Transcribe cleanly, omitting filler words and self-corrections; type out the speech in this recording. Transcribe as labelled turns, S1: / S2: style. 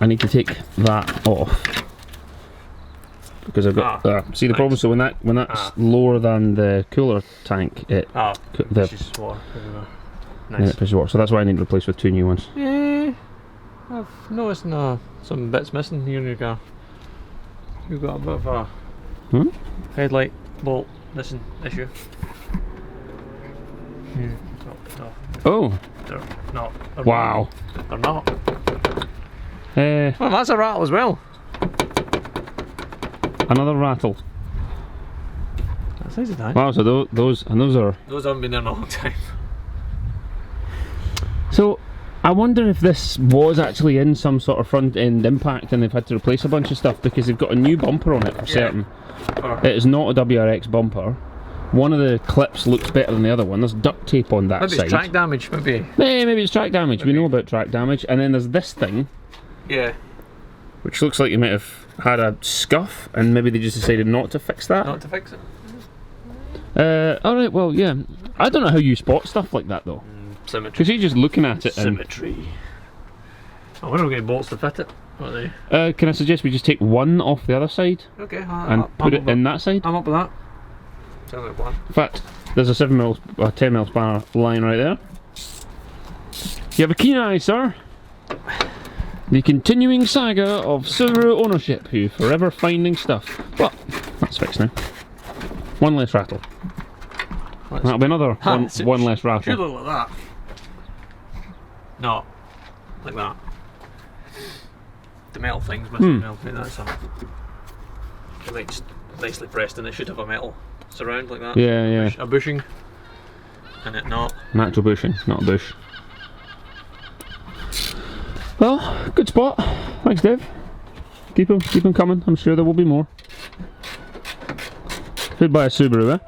S1: I need to take that off because I've got see the problem. So when that's lower than the cooler tank, it
S2: pushes water. Nice.
S1: Yeah, it pushes water. So that's why I need to replace with 2 new ones.
S2: Yeah, I've noticed some bits missing here in your car. You've got a bit of a headlight bolt missing issue. No.
S1: Oh.
S2: They're not.
S1: Wow.
S2: They're not.
S1: Well,
S2: that's a rattle as well.
S1: Another rattle.
S2: That's nice of that.
S1: Wow, so those are...
S2: Those haven't been there in a long time.
S1: So, I wonder if this was actually in some sort of front end impact and they've had to replace a bunch of stuff because they've got a new bumper on it for certain. It is not a WRX bumper. One of the clips looks better than the other one. There's duct tape on that side.
S2: Maybe it's track damage, maybe.
S1: Maybe it's track damage. We know about track damage. And then there's this thing.
S2: Yeah.
S1: Which looks like you might have had a scuff and maybe they just decided not to fix that.
S2: Not to fix it.
S1: Alright, well, yeah. I don't know how you spot stuff like that though.
S2: Symmetry.
S1: Because you're just looking at it
S2: Symmetry. I wonder if we get bolts to fit it. What are
S1: they? Can I suggest we just take one off the other side?
S2: Okay.
S1: And put it in that side?
S2: I'm up with that. Sounds like a plan.
S1: In fact, there's a 10mm spanner line right there. You have a keen eye, sir. The continuing saga of Subaru ownership, who forever finding stuff. But that's fixed now. One less rattle. That'll be another one less rattle.
S2: Should look like that. No, like that. The metal thing's missing. That's nicely pressed, and it should have a metal surround like that.
S1: Yeah.
S2: A bushing, and it not.
S1: Natural bushing, not a bush. Well, good spot. Thanks, Dave. Keep them coming. I'm sure there will be more. Could buy a Subaru, eh?